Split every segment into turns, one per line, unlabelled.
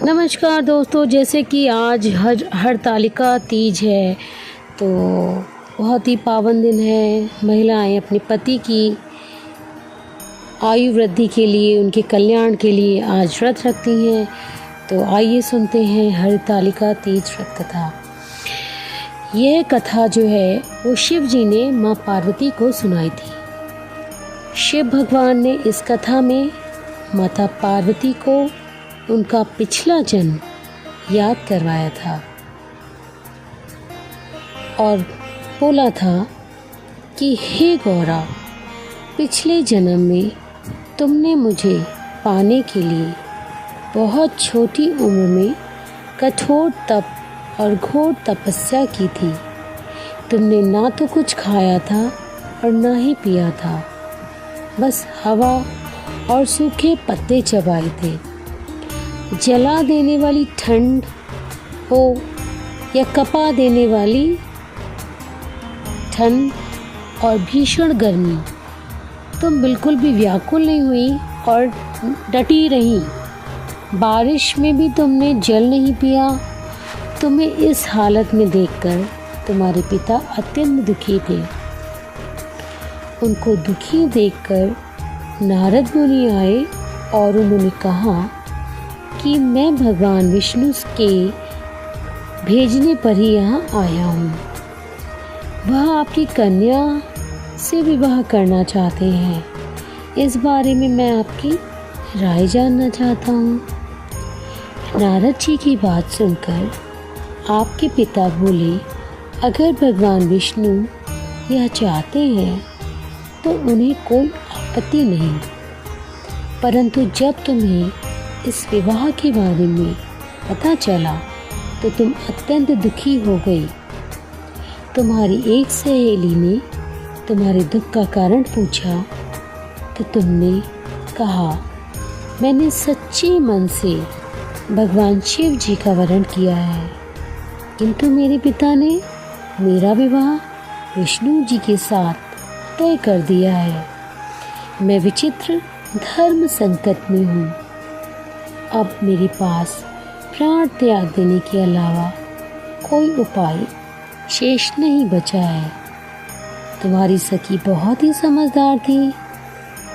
नमस्कार दोस्तों, जैसे कि आज हरतालिका तीज है तो बहुत ही पावन दिन है। महिलाएं अपने पति की आयु वृद्धि के लिए, उनके कल्याण के लिए आज व्रत रखती हैं। तो आइए सुनते हैं हरतालिका तीज व्रत कथा। यह कथा जो है वो शिव जी ने माँ पार्वती को सुनाई थी। शिव भगवान ने इस कथा में माता पार्वती को उनका पिछला जन्म याद करवाया था और बोला था कि हे गौरा, पिछले जन्म में तुमने मुझे पाने के लिए बहुत छोटी उम्र में कठोर तप और घोर तपस्या की थी। तुमने ना तो कुछ खाया था और ना ही पिया था, बस हवा और सूखे पत्ते चबाए थे। जला देने वाली ठंड हो या कपा देने वाली ठंड और भीषण गर्मी, तुम बिल्कुल भी व्याकुल नहीं हुई और डटी रही। बारिश में भी तुमने जल नहीं पिया। तुम्हें इस हालत में देखकर तुम्हारे पिता अत्यंत दुखी थे। उनको दुखी देखकर नारद मुनि आए और उन्होंने कहा कि मैं भगवान विष्णु के भेजने पर ही यहाँ आया हूँ। वह आपकी कन्या से विवाह करना चाहते हैं। इस बारे में मैं आपकी राय जानना चाहता हूँ। नारद जी की बात सुनकर आपके पिता बोले, अगर भगवान विष्णु यह चाहते हैं तो उन्हें कोई आपत्ति नहीं, परंतु जब तुम्हें इस विवाह के बारे में पता चला तो तुम अत्यंत दुखी हो गई। तुम्हारी एक सहेली ने तुम्हारे दुख का कारण पूछा तो तुमने कहा, मैंने सच्चे मन से भगवान शिव जी का वरण किया है, किंतु मेरे पिता ने मेरा विवाह विष्णु जी के साथ तय कर दिया है। मैं विचित्र धर्म संकट में हूँ। अब मेरे पास प्राण त्याग देने के अलावा कोई उपाय शेष नहीं बचा है। तुम्हारी सखी बहुत ही समझदार थी।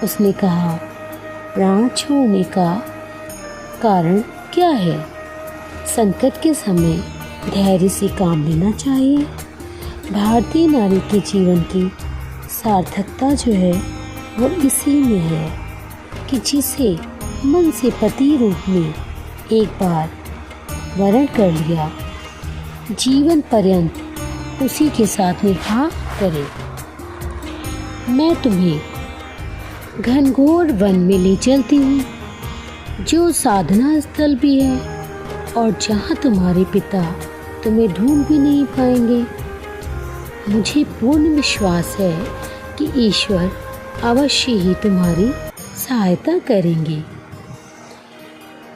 उसने कहा, प्राण छोड़ने का कारण क्या है? संकट के समय धैर्य से काम लेना चाहिए। भारतीय नारी के जीवन की सार्थकता जो है वो इसी में है कि जिसे मन से पति रूप में एक बार वरण कर लिया, जीवन पर्यंत उसी के साथ निर्वाह करे। मैं तुम्हें घनघोर वन में ले चलती हूँ, जो साधना स्थल भी है और जहाँ तुम्हारे पिता तुम्हें ढूंढ भी नहीं पाएंगे। मुझे पूर्ण विश्वास है कि ईश्वर अवश्य ही तुम्हारी सहायता करेंगे।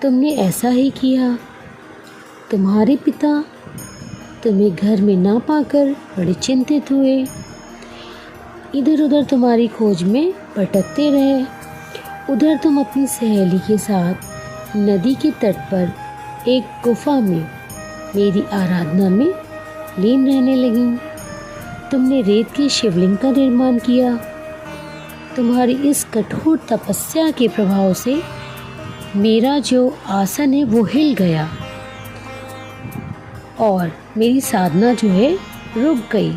तुमने ऐसा ही किया। तुम्हारे पिता तुम्हें घर में ना पाकर बड़े चिंतित हुए। इधर उधर तुम्हारी खोज में भटकते रहे। उधर तुम अपनी सहेली के साथ नदी के तट पर एक गुफा में मेरी आराधना में लीन रहने लगी। तुमने रेत के शिवलिंग का निर्माण किया। तुम्हारी इस कठोर तपस्या के प्रभाव से मेरा जो आसन है वो हिल गया और मेरी साधना जो है रुक गई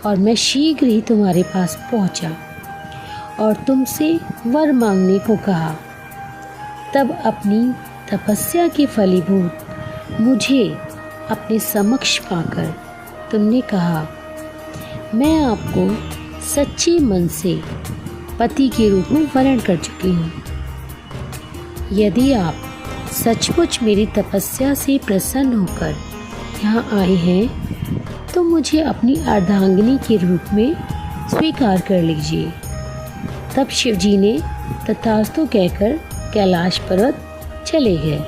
और मैं शीघ्र ही तुम्हारे पास पहुंचा और तुमसे वर मांगने को कहा। तब अपनी तपस्या के फलीभूत मुझे अपने समक्ष पाकर तुमने कहा, मैं आपको सच्चे मन से पति के रूप में वरण कर चुकी हूँ। यदि आप सचमुच मेरी तपस्या से प्रसन्न होकर यहाँ आए हैं तो मुझे अपनी अर्धांगिनी के रूप में स्वीकार कर लीजिए। तब शिवजी ने तथास्तु कहकर कैलाश पर्वत चले गए।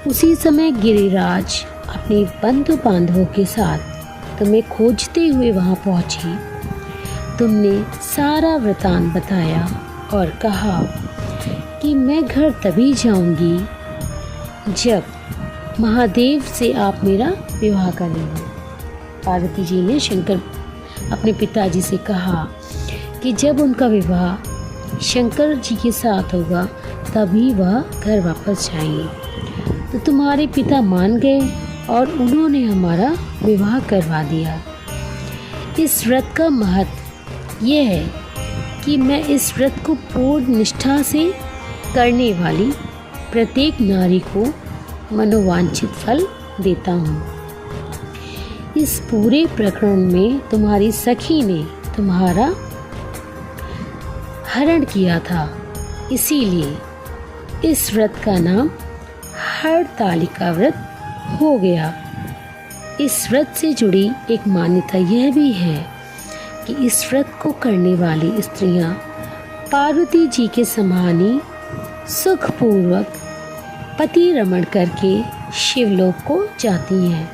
उसी समय गिरिराज अपने बंधु बांधवों के साथ तुम्हें खोजते हुए वहाँ पहुँची। तुमने सारा वृतांत बताया और कहा कि मैं घर तभी जाऊंगी जब महादेव से आप मेरा विवाह करेंगे। पार्वती जी ने शंकर अपने पिताजी से कहा कि जब उनका विवाह शंकर जी के साथ होगा तभी वह घर वापस जाएंगे। तो तुम्हारे पिता मान गए और उन्होंने हमारा विवाह करवा दिया। इस व्रत का महत्व यह है कि मैं इस व्रत को पूर्ण निष्ठा से करने वाली प्रत्येक नारी को मनोवांछित फल देता हूँ। इस पूरे प्रकरण में तुम्हारी सखी ने तुम्हारा हरण किया था, इसीलिए इस व्रत का नाम हरतालिका व्रत हो गया। इस व्रत से जुड़ी एक मान्यता यह भी है कि इस व्रत को करने वाली स्त्रियां पार्वती जी के समान ही सुखपूर्वक पति रमण करके शिवलोक को जाती हैं।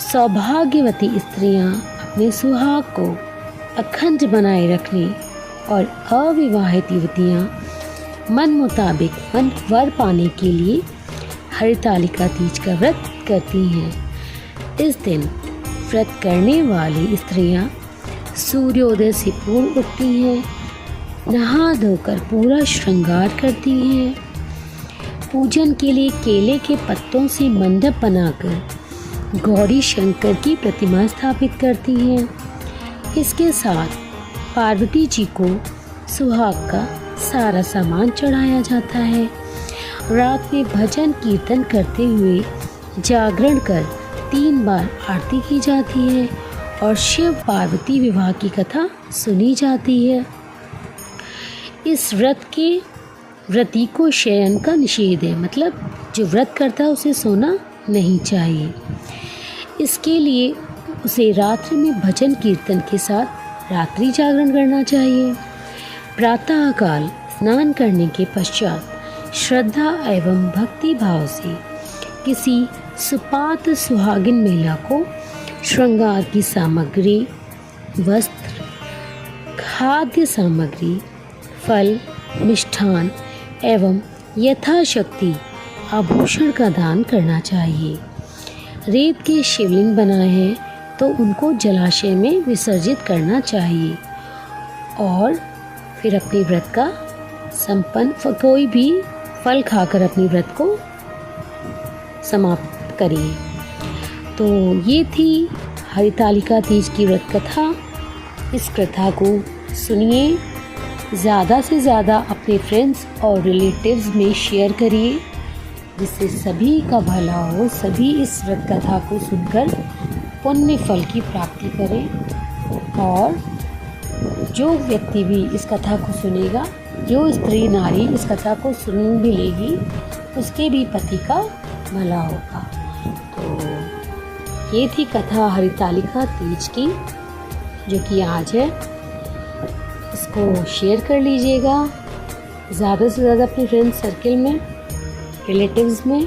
सौभाग्यवती स्त्रियां अपने सुहाग को अखंड बनाए रखने और अविवाहित युवतियां मन मुताबिक वर पाने के लिए हरतालिका तीज का व्रत करती हैं। इस दिन व्रत करने वाली स्त्रियां सूर्योदय से पूर्व उठती हैं, नहा धोकर पूरा श्रृंगार करती हैं, पूजन के लिए केले के पत्तों से मंडप बनाकर गौरी शंकर की प्रतिमा स्थापित करती हैं। इसके साथ पार्वती जी को सुहाग का सारा सामान चढ़ाया जाता है। रात में भजन कीर्तन करते हुए जागरण कर 3 बार आरती की जाती है और शिव पार्वती विवाह की कथा सुनी जाती है। इस व्रत के व्रती को शयन का निषेध है, मतलब जो व्रत करता है उसे सोना नहीं चाहिए। इसके लिए उसे रात्रि में भजन कीर्तन के साथ रात्रि जागरण करना चाहिए। प्रातःकाल स्नान करने के पश्चात श्रद्धा एवं भक्ति भाव से किसी सुपात्र सुहागिन महिला को श्रृंगार की सामग्री, वस्त्र, खाद्य सामग्री, फल, मिष्ठान एवं यथाशक्ति आभूषण का दान करना चाहिए। रेत के शिवलिंग बनाए हैं तो उनको जलाशय में विसर्जित करना चाहिए और फिर अपने व्रत का संपन्न कोई भी फल खाकर अपने व्रत को समाप्त करिए। तो ये थी हरतालिका तीज की व्रत कथा। इस कथा को सुनिए, ज़्यादा से ज़्यादा अपने फ्रेंड्स और रिलेटिव्स में शेयर करिए जिससे सभी का भला हो, सभी इस व्रत कथा को सुनकर पुण्य फल की प्राप्ति करें। और जो व्यक्ति भी इस कथा को सुनेगा, जो स्त्री नारी इस कथा को सुन भी लेगी, उसके भी पति का भला होगा। तो ये थी कथा हरतालिका तीज की, जो कि आज है। इसको शेयर कर लीजिएगा ज़्यादा से ज़्यादा अपने फ्रेंड सर्कल में, रिलेटिव्स में।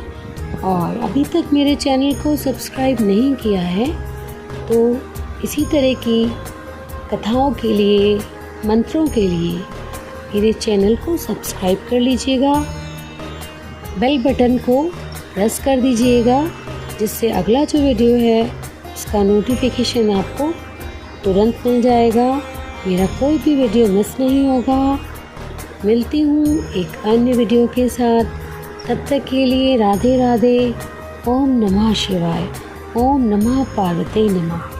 और अभी तक मेरे चैनल को सब्सक्राइब नहीं किया है तो इसी तरह की कथाओं के लिए, मंत्रों के लिए मेरे चैनल को सब्सक्राइब कर लीजिएगा। बेल बटन को प्रेस कर दीजिएगा जिससे अगला जो वीडियो है उसका नोटिफिकेशन आपको तुरंत मिल जाएगा। मेरा कोई भी वीडियो मिस नहीं होगा। मिलती हूँ एक अन्य वीडियो के साथ। तब तक के लिए राधे राधे। ओम नमः शिवाय। ओम नमः पार्वती नमः।